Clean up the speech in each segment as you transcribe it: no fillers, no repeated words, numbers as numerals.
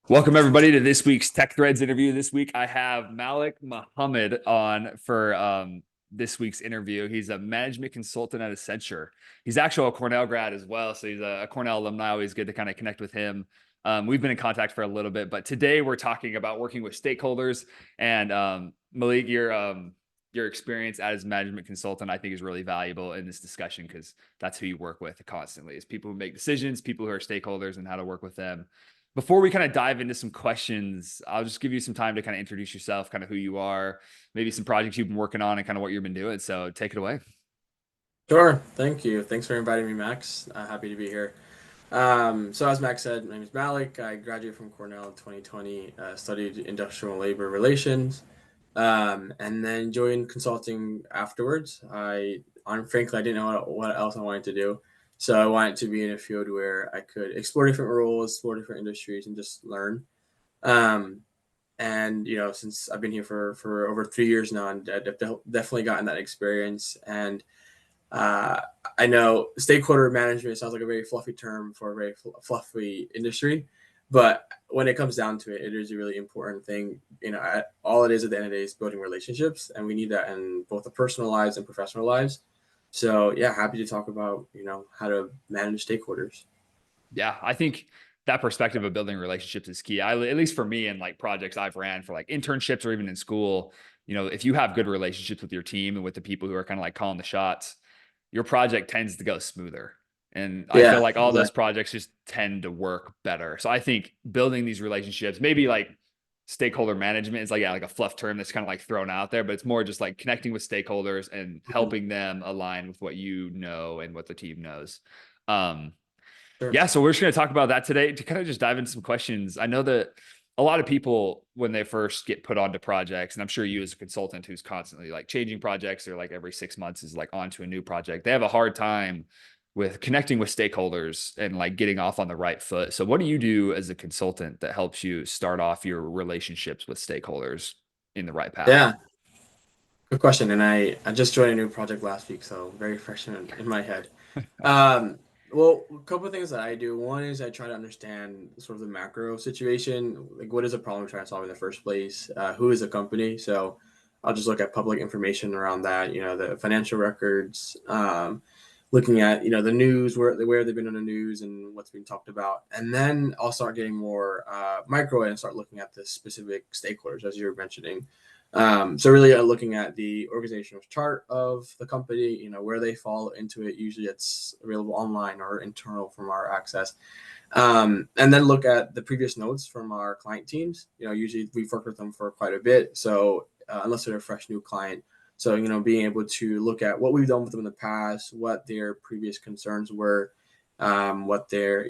Welcome everybody to this week's Tech Threads interview. This week I have Malik Muhammad on for this week's interview. He's a management consultant at Accenture. He's actually a Cornell grad as well, so he's a Cornell alumni. Always good to kind of connect with him. We've been in contact for a little bit, but today we're talking about working with stakeholders. And Malik, your experience as a management consultant, I think, is really valuable in this discussion because that's who you work with constantly: is people who make decisions, people who are stakeholders, and how to work with them. Before we kind of dive into some questions, I'll just give you some time to kind of introduce yourself, kind of who you are, maybe some projects you've been working on and kind of what you've been doing. So take it away. Sure. Thank you. Thanks for inviting me, Max. Happy to be here. So as Max said, my name is Malik. I graduated from Cornell in 2020, studied industrial labor relations, and then joined consulting afterwards. Frankly, I didn't know what else I wanted to do. So I wanted to be in a field where I could explore different roles, explore different industries, and just learn. Um, and since I've been here for over 3 years now, and I've definitely gotten that experience. And uh, I know stakeholder management sounds like a very fluffy term for a very fluffy industry, but when it comes down to it, it is a really important thing. All it is at the end of the day is building relationships, and we need that in both the personal lives and professional lives. So yeah, happy to talk about how to manage stakeholders. Yeah, I think that perspective of building relationships is key. At least for me, in like projects I've ran for like internships or even in school, if you have good relationships with your team and with the people who are kind of like calling the shots, your project tends to go smoother. And I feel Yeah, like all those exactly. projects just tend to work better. So I think building these relationships, maybe like stakeholder management is like, yeah, like a fluff term that's kind of like thrown out there, but it's more just like connecting with stakeholders and Mhm. helping them align with what you know and what the team knows. Um, Sure. yeah, so we're just going to talk about that today to kind of just dive into some questions. I know that a lot of people, when they first get put onto projects, and I'm sure you as a consultant who's constantly like changing projects or like every 6 months is like onto a new project, they have a hard time with connecting with stakeholders and like getting off on the right foot. So, what do you do as a consultant that helps you start off your relationships with stakeholders in the right path? Yeah, good question. And I just joined a new project last week, so very fresh in my head. Um, well, a couple of things that I do. One is I try to understand sort of the macro situation, like what is the problem we're trying to solve in the first place? Who is the company? So I'll just look at public information around that, the financial records, looking at, the news, where they've been on the news and what's being talked about. And then I'll start getting more micro and start looking at the specific stakeholders, as you were mentioning. So really looking at the organizational chart of the company, where they fall into it. Usually it's available online or internal from our access. And then look at the previous notes from our client teams. Usually we've worked with them for quite a bit. So unless they're a fresh new client. So, being able to look at what we've done with them in the past, what their previous concerns were, what their,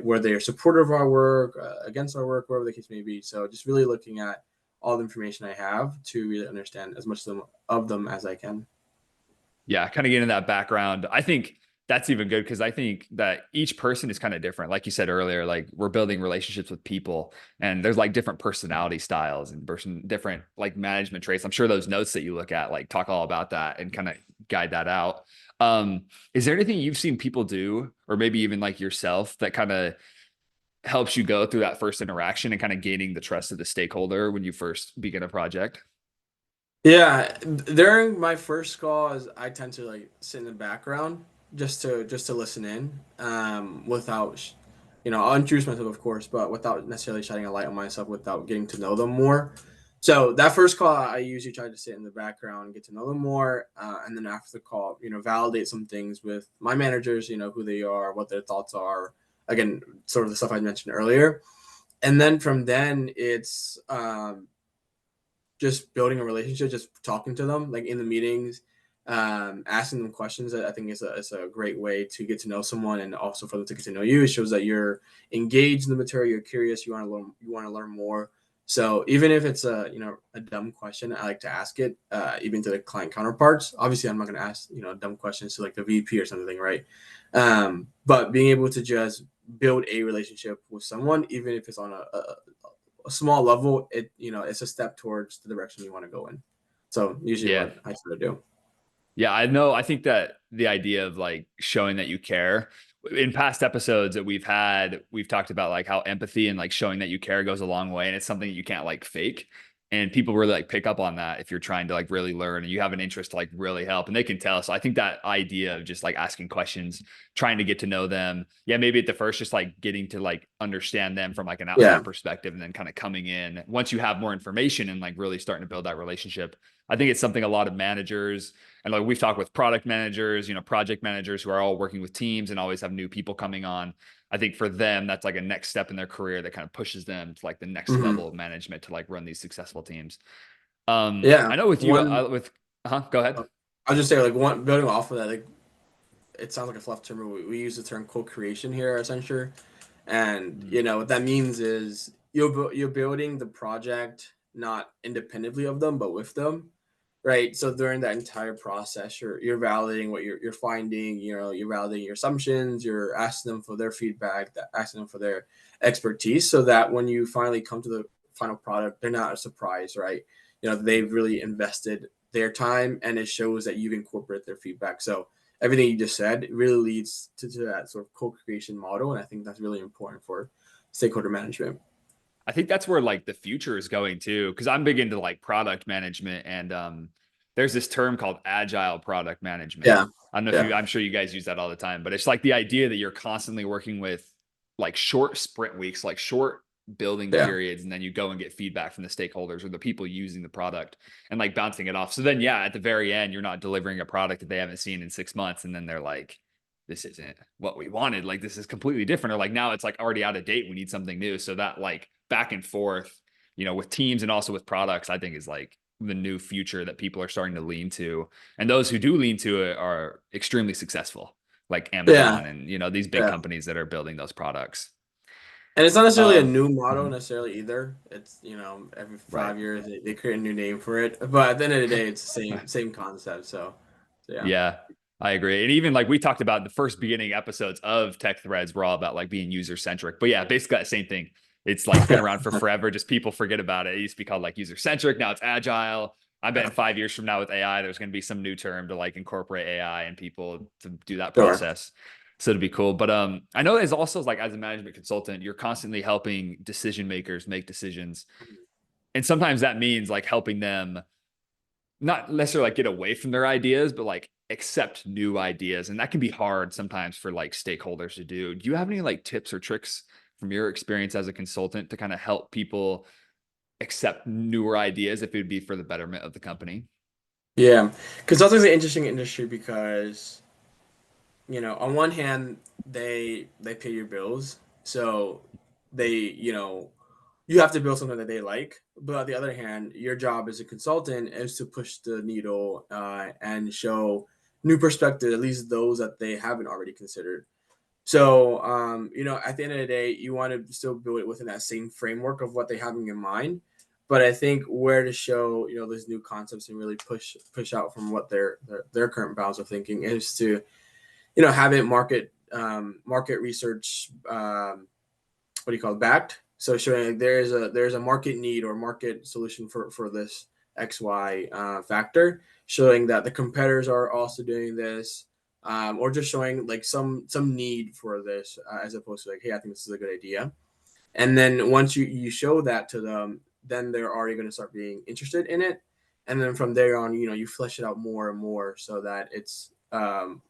were they supportive of our work, against our work, whatever the case may be. So just really looking at all the information I have to really understand as much of them as I can. Yeah, kind of getting that background. I think that's even good because I think that each person is kind of different. Like you said earlier, like we're building relationships with people and there's like different personality styles and different like management traits. I'm sure those notes that you look at like talk all about that and kind of guide that out. Is there anything you've seen people do or maybe even like yourself that kind of helps you go through that first interaction and kind of gaining the trust of the stakeholder when you first begin a project? Yeah, during my first calls, I tend to like sit in the background just to listen in, without, I'll introduce myself, of course, but without necessarily shining a light on myself, without getting to know them more. So that first call, I usually try to sit in the background, get to know them more, and then after the call, validate some things with my managers, who they are, what their thoughts are. Again, sort of the stuff I mentioned earlier, and then from then it's just building a relationship, just talking to them, like in the meetings, asking them questions. That I think is a great way to get to know someone, and also for them to get to know you. It shows that you're engaged in the material, you're curious, you want to learn more. So even if it's a dumb question, I like to ask it, even to the client counterparts. Obviously, I'm not going to ask dumb questions to like the VP or something, right? But being able to just build a relationship with someone, even if it's on a small level, it's a step towards the direction you want to go in. So usually Yeah. what I try to do. Yeah, I know. I think that the idea of like showing that you care in past episodes that we've had, we've talked about like how empathy and like showing that you care goes a long way. And it's something that you can't like fake. And people really like pick up on that if you're trying to like really learn and you have an interest to like really help and they can tell. So I think that idea of just like asking questions, trying to get to know them. Yeah, maybe at the first, just like getting to like understand them from like an Yeah. outside perspective and then kind of coming in once you have more information and like really starting to build that relationship. I think it's something a lot of managers and like we've talked with product managers, project managers who are all working with teams and always have new people coming on. I think for them, that's like a next step in their career that kind of pushes them to like the next Hmm. level of management to like run these successful teams. Yeah. I know with you, One, go ahead. I'll just say like one building off of that, like it sounds like a fluff term, but we use the term co-creation here at Accenture. And Mhm. what that means is you're building the project not independently of them, but with them, right? So during that entire process, you're validating what you're finding. You're validating your assumptions. You're asking them for their feedback, asking them for their expertise, so that when you finally come to the final product, they're not a surprise, right? They've really invested their time, and it shows that you've incorporated their feedback. So everything you just said really leads to that sort of co-creation model, and I think that's really important for stakeholder management. I think that's where like the future is going too, because I'm big into like product management and there's this term called agile product management. Yeah, I don't know if yeah, I'm sure you guys use that all the time, but it's like the idea that you're constantly working with like short sprint weeks, like short building yeah, periods, and then you go and get feedback from the stakeholders or the people using the product and like bouncing it off. So then, yeah, at the very end, you're not delivering a product that they haven't seen in 6 months, and then they're like, this isn't what we wanted. Like this is completely different. Or like now it's like already out of date. We need something new. So that like back and forth, with teams and also with products, I think is like the new future that people are starting to lean to. And those who do lean to it are extremely successful, like yeah, Amazon and these big yeah. companies that are building those products. And it's not necessarily a Um, new model mhm, necessarily either. It's every right. 5 years they create a new name for it, but at the end of the day, it's the same concept. So yeah, Yeah, I agree. And even like we talked about the first beginning episodes of Tech Threads were all about like being user centric. But yeah, basically that same thing. It's like been yeah, around for forever. Just people forget about it. It used to be called like user centric. Now it's agile. I bet in 5 years from now with AI, there's going to be some new term to like incorporate AI and people to do that sure. process. So it'd be cool. But I know there's also like as a management consultant, you're constantly helping decision makers make decisions. And sometimes that means like helping them not necessarily like get away from their ideas, but like accept new ideas. And that can be hard sometimes for like stakeholders to do. Do you have any like tips or tricks from your experience as a consultant to kind of help people accept newer ideas if it would be for the betterment of the company? Yeah, consulting is an interesting industry because on one hand, they pay your bills, so they you have to build something that they like. But on the other hand, your job as a consultant is to push the needle and show new perspective, at least those that they haven't already considered. So, at the end of the day, you want to still build it within that same framework of what they have in your mind. But I think where to show, those new concepts and really push out from what their current bounds of thinking is to, have it market research, what do you call it, backed. So showing like there's a market need or market solution for this XY factor, showing that the competitors are also doing this, or just showing like some need for this, as opposed to like, hey, I think this is a good idea. And then once you show that to them, then they're already going to start being interested in it. And then from there on, you flesh it out more and more so that it's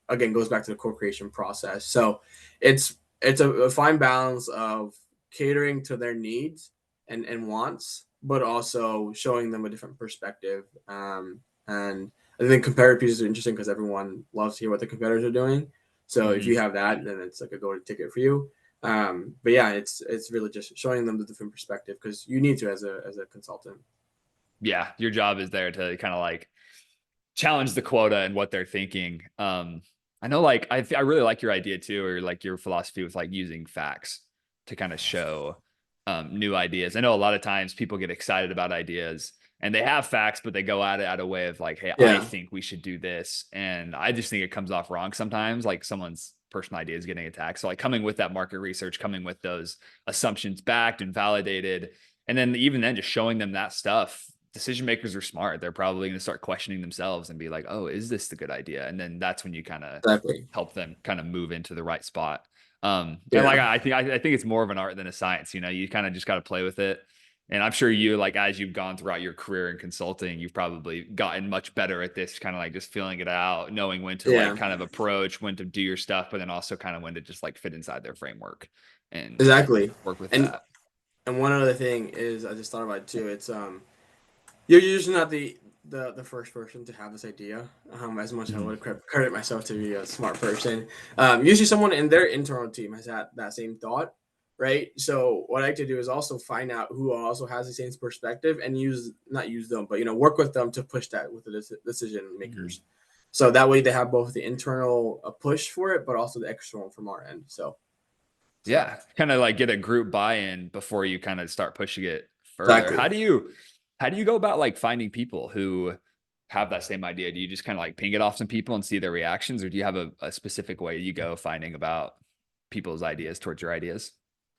again goes back to the co-creation process. So it's a fine balance of catering to their needs and wants, but also showing them a different perspective. And I think comparative pieces are interesting because everyone loves to hear what the competitors are doing. So if you Mhm. have that, then it's like a golden ticket for you. But yeah, it's really just showing them the different perspective because you need to as a consultant. Yeah, your job is there to kind of like challenge the quota and what they're thinking. I know, like I really like your idea too, or like your philosophy with like using facts to kind of show new ideas. I know a lot of times people get excited about ideas and they have facts, but they go at it out of way of like, hey, I Yeah, think we should do this, and I just think it comes off wrong sometimes. Like someone's personal idea is getting attacked. So like coming with that market research, coming with those assumptions backed and validated, and then even then just showing them that stuff decision makers are smart. They're probably going to start questioning themselves and be like, oh, is this the good idea? And then that's when you kind of Exactly. help them kind of move into the right spot. And like Yeah. I think it's more of an art than a science. You kind of just got to play with it. And I'm sure you, like, as you've gone throughout your career in consulting, you've probably gotten much better at this, kind of like just feeling it out, knowing when to like Yeah. kind of approach, when to do your stuff, but then also kind of when to just like fit inside their framework and Exactly. work with And that. and one other thing is I just thought about it too. It's you're usually not the first person to have this idea. As much as I Mhm. would credit myself to be a smart person, usually someone in their internal team has had that same thought, right? So what I like to do is also find out who also has the same perspective and use not use them, but work with them to push that with the decision Mhm. makers. So that way they have both the internal push for it, but also the external from our end. So Yeah, kind of like get a group buy-in before you kind of start pushing it further. exactly. How do you go about like finding people who have that same idea? Do you just kind of like ping it off some people and see their reactions, or do you have a specific way you go finding about people's ideas towards your ideas?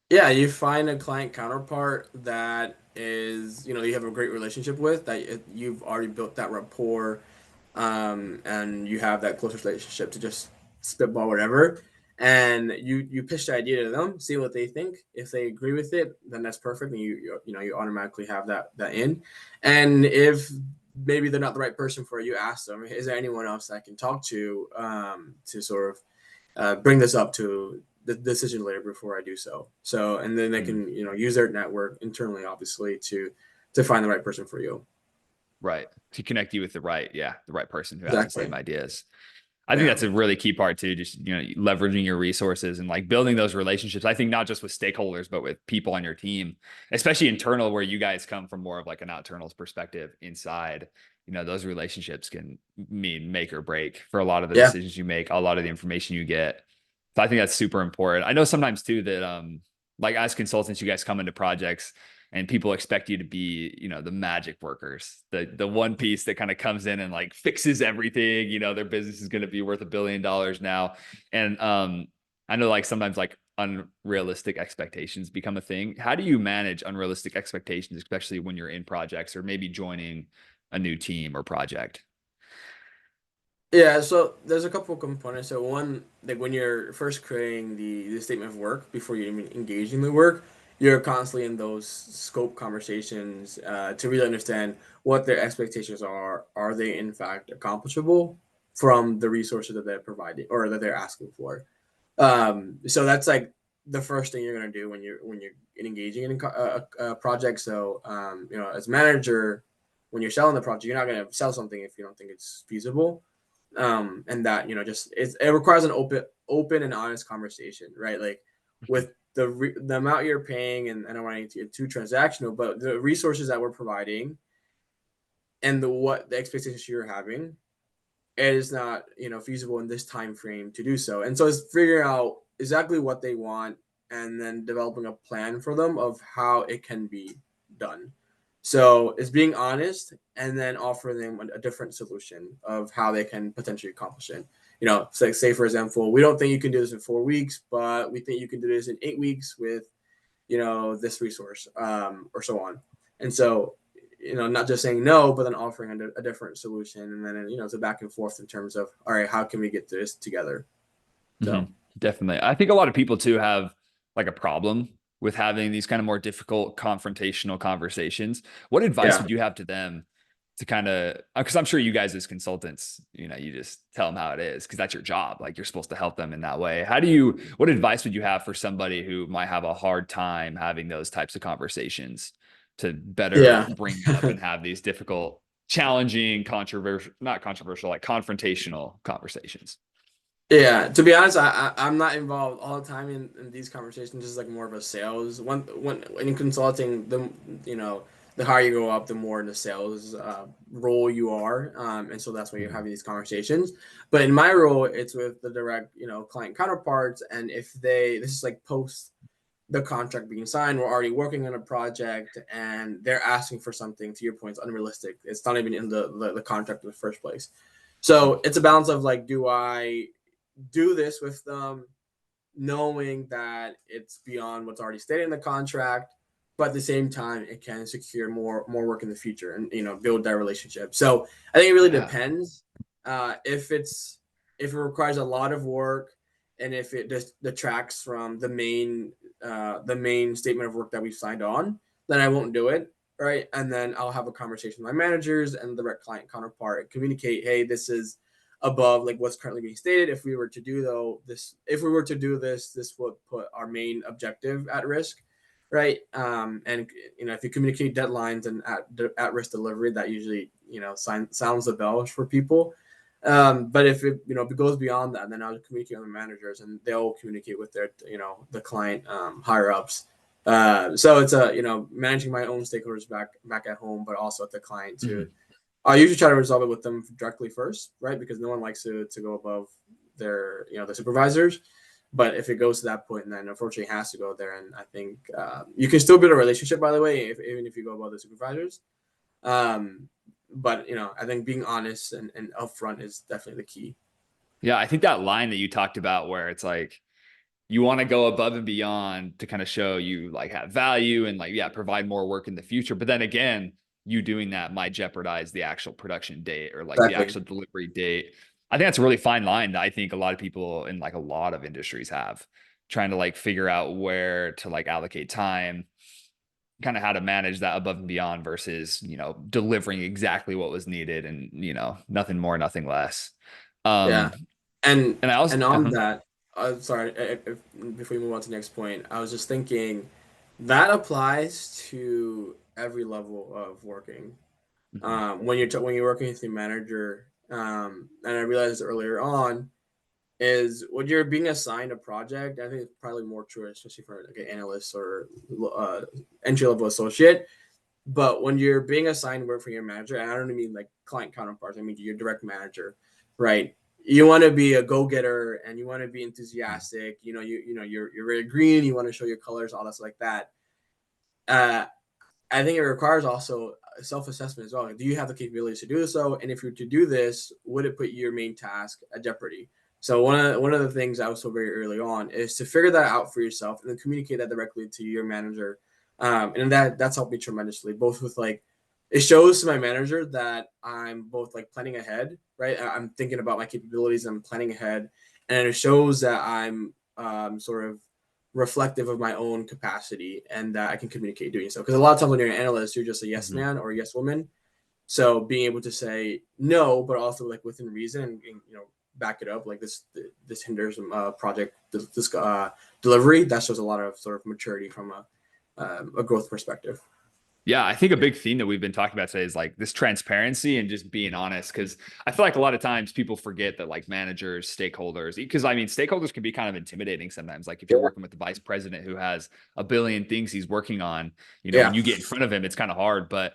Yeah, you find a client counterpart that is, you have a great relationship with, that you've already built that rapport, and you have that close relationship to just spitball whatever, and you pitch the idea to them, see what they think. If they agree with it, then that's perfect, and you automatically have that in. And if maybe they're not the right person for you, ask them, is there anyone else I can talk to sort of bring this up to the decision later before I do so. So, and then they Mm, can, use their network internally, obviously, to find the right person for you. right. To connect you with the right person who has the same Exactly. ideas. I think Yeah. that's a really key part too, just leveraging your resources and like building those relationships. I think not just with stakeholders, but with people on your team, especially internal, where you guys come from more of like an internals perspective inside. Those relationships can mean make or break for a lot of the Yeah. decisions you make, a lot of the information you get. So I think that's super important. I know sometimes too that like as consultants, you guys come into projects and people expect you to be, the magic workers, the one piece that kind of comes in and like fixes everything. Their business is going to be worth $1 billion now. And I know like sometimes like unrealistic expectations become a thing. How do you manage unrealistic expectations, especially when you're in projects or maybe joining a new team or project? Yeah, so there's a couple of components. So one, like when you're first creating the statement of work before you even engage in the work, you're constantly in those scope conversations to really understand what their expectations are. Are they in fact accomplishable from the resources that they're providing or that they're asking for? So that's like the first thing you're gonna do when you're engaging in a project. So as manager, when you're selling the project, you're not gonna sell something if you don't think it's feasible, and that just it requires an open and honest conversation, right? Like with the amount you're paying, and I don't want to get too transactional, but the resources that we're providing and what the expectations you're having, it is not feasible in this time frame to do so. And so it's figuring out exactly what they want and then developing a plan for them of how it can be done. So it's being honest and then offering them a different solution of how they can potentially accomplish it. So say for example, we don't think you can do this in 4 weeks, but we think you can do this in 8 weeks with this resource, or so on. And so not just saying no, but then offering a different solution, and then it's a back and forth in terms of, all right, how can we get this together? Hmm. So Definitely. I think a lot of people too have like a problem with having these kind of more difficult confrontational conversations. What advice yeah, would you have to them to kind of, because I'm sure you guys as consultants, you just tell them how it is because that's your job. Like you're supposed to help them in that way. What advice would you have for somebody who might have a hard time having those types of conversations to better yeah. bring up and have these difficult, challenging, controversial, not controversial, like confrontational conversations? Yeah, to be honest, I'm not involved all the time in these conversations. Just like more of a sales. When in consulting, the higher you go up, the more in the sales role you are, and so that's why you're having these conversations. But in my role, it's with the direct client counterparts, and if this is like post the contract being signed, we're already working on a project, and they're asking for something. To your point, it's unrealistic. It's not even in the contract in the first place. So it's a balance of like, do I do this with them, knowing that it's beyond what's already stated in the contract, but at the same time, it can secure more work in the future and build that relationship. So I think it really Yeah. depends. If it requires a lot of work and if it just detracts from the main statement of work that we've signed on, then I won't do it. Right. And then I'll have a conversation with my managers and the direct client counterpart and communicate, hey, this is above like what's currently being stated. If we were to do this, this would put our main objective at risk. Right. And if you communicate deadlines and at risk delivery, that usually, sounds the bell for people. But if it goes beyond that, then I'll communicate with the managers and they'll communicate with the client higher ups. So it's managing my own stakeholders back at home, but also at the client too. Mhm. I usually try to resolve it with them directly first, right? Because no one likes to go above the supervisors. But if it goes to that point, then unfortunately it has to go there. And I think you can still build a relationship, by the way, even if you go above the supervisors. Um, but I think being honest and upfront is definitely the key. Yeah, I think that line that you talked about where it's like you want to go above and beyond to kind of show you like have value and like yeah, provide more work in the future. But then again, you doing that might jeopardize the actual production date or like the Exactly. actual delivery date. I think that's a really fine line that I think a lot of people in like a lot of industries have trying to like figure out where to like allocate time, kind of how to manage that above and beyond versus, delivering exactly what was needed and, nothing more, nothing less. Yeah. Um, And and I was, and on that, sorry, before we move on to the next point, I was just thinking that applies to every level of working. Mhm, When you're working with your manager, and I realized earlier on is when you're being assigned a project. I think it's probably more true, especially for like an analyst or uh, entry level associate. But when you're being assigned work from your manager, and I don't mean like client counterparts, I mean your direct manager, right? You want to be a go-getter and you want to be mhm, enthusiastic. You're very green. You want to show your colors, all that stuff like that. Uh, I think it requires also self-assessment as well. Do you have the capabilities to do so? And if you're to do this, would it put your main task at jeopardy? So one of the things I was told very early on is to figure that out for yourself and then communicate that directly to your manager. And that's helped me tremendously, both with like it shows to my manager that I'm both like planning ahead, right? I'm thinking about my capabilities, I'm planning ahead, and it shows that I'm sort of reflective of my own capacity and that I can communicate doing so. Because a lot of times when you're an analyst, you're just a yes mhm. man or a yes woman. So being able to say no, but also like within reason and back it up, like this hinders project this delivery. That shows a lot of sort of maturity from a growth perspective. Yeah, I think a big theme that we've been talking about today is like this transparency and just being honest. Cause I feel like a lot of times people forget that like managers, stakeholders, because I mean, stakeholders can be kind of intimidating sometimes. Like if you're Yeah. working with the vice president who has a billion things he's working on, when Yeah. you get in front of him, it's kind of hard. But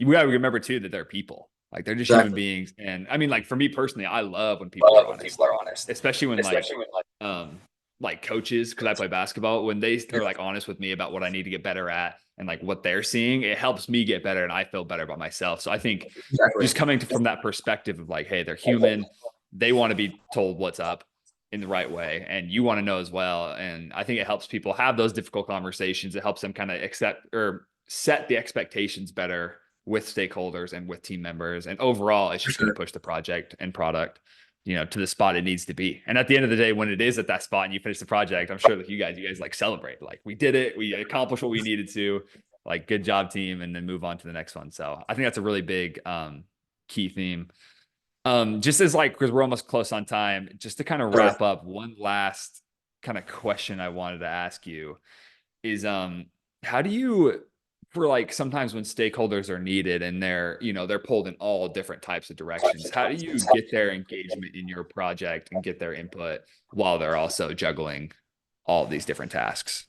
we got to remember too that they're people. Like they're just human Exactly. beings. And I mean, like for me personally, I love when people are Love when honest, people are honest, especially when especially when um like coaches, because I play basketball, when they are yeah, like honest with me about what I need to get better at and like what they're seeing, it helps me get better and I feel better about myself. So I think exactly. just coming from that perspective of like, hey, they're human, they want to be told what's up in the right way, and you want to know as well. And I think it helps people have those difficult conversations. It helps them kind of accept or set the expectations better with stakeholders and with team members. And overall, it's For just going to sure. push the project and product, to the spot it needs to be. And at the end of the day, when it is at that spot and you finish the project, I'm sure that you guys like celebrate, like we did it, we accomplished what we needed to, like good job team, and then move on to the next one. So I think that's a really big key theme. Just as like, because we're almost close on time, just to kind of Sure. wrap up, one last kind of question I wanted to ask you is how do you, for like sometimes when stakeholders are needed and they're pulled in all different types of directions, how do you get their engagement in your project and get their input while they're also juggling all these different tasks?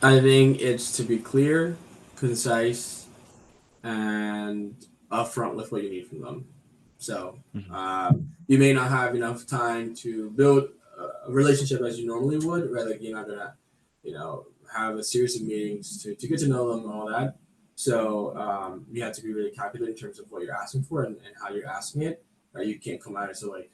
I think it's to be clear, concise, and upfront with what you need from them. So Mhm. you may not have enough time to build a relationship as you normally would. Right, like you're not gonna, have a series of meetings to get to know them and all that. So you have to be really calculated in terms of what you're asking for and how you're asking it. Right, you can't come at it so like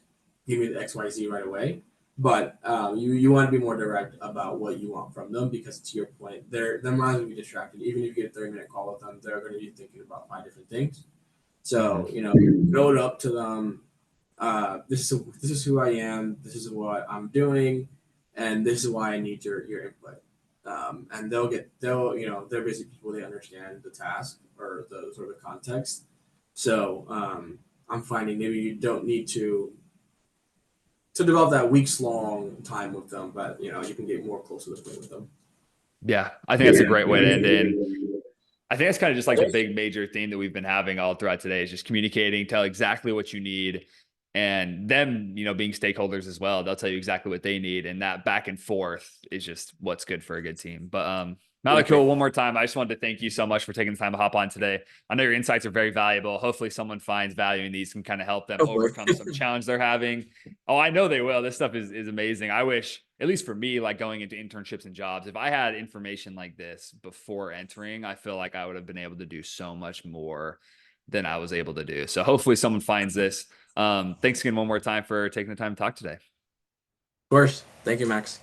give me the X Y Z right away. But you want to be more direct about what you want from them, because to your point, their minds will be distracted. Even if you get a 30-minute call with them, they're going to be thinking about five different things. Mhm. So build up to them. This is who I am. This is what I'm doing, and this is why I need your input. And they're busy people. They understand the task or the sort of the context. So I'm finding maybe you don't need to develop that weeks long time with them, but you can get more close to the point with them. Yeah, I think that's a great way to end in. I think that's kind of just like the big major theme that we've been having all throughout today is just communicating, tell exactly what you need, and them, being stakeholders as well. They'll tell you exactly what they need, and that back and forth is just what's good for a good team. But Exactly. Malikul, one more time, I just wanted to thank you so much for taking the time to hop on today. I know your insights are very valuable. Hopefully, someone finds value in these and kind of help them Hopefully. overcome some challenge they're having. Oh, I know they will. This stuff is amazing. I wish, at least for me, like going into internships and jobs, if I had information like this before entering, I feel like I would have been able to do so much more than I was able to do. So hopefully someone finds this. Thanks again one more time for taking the time to talk today. Of course. Thank you, Max.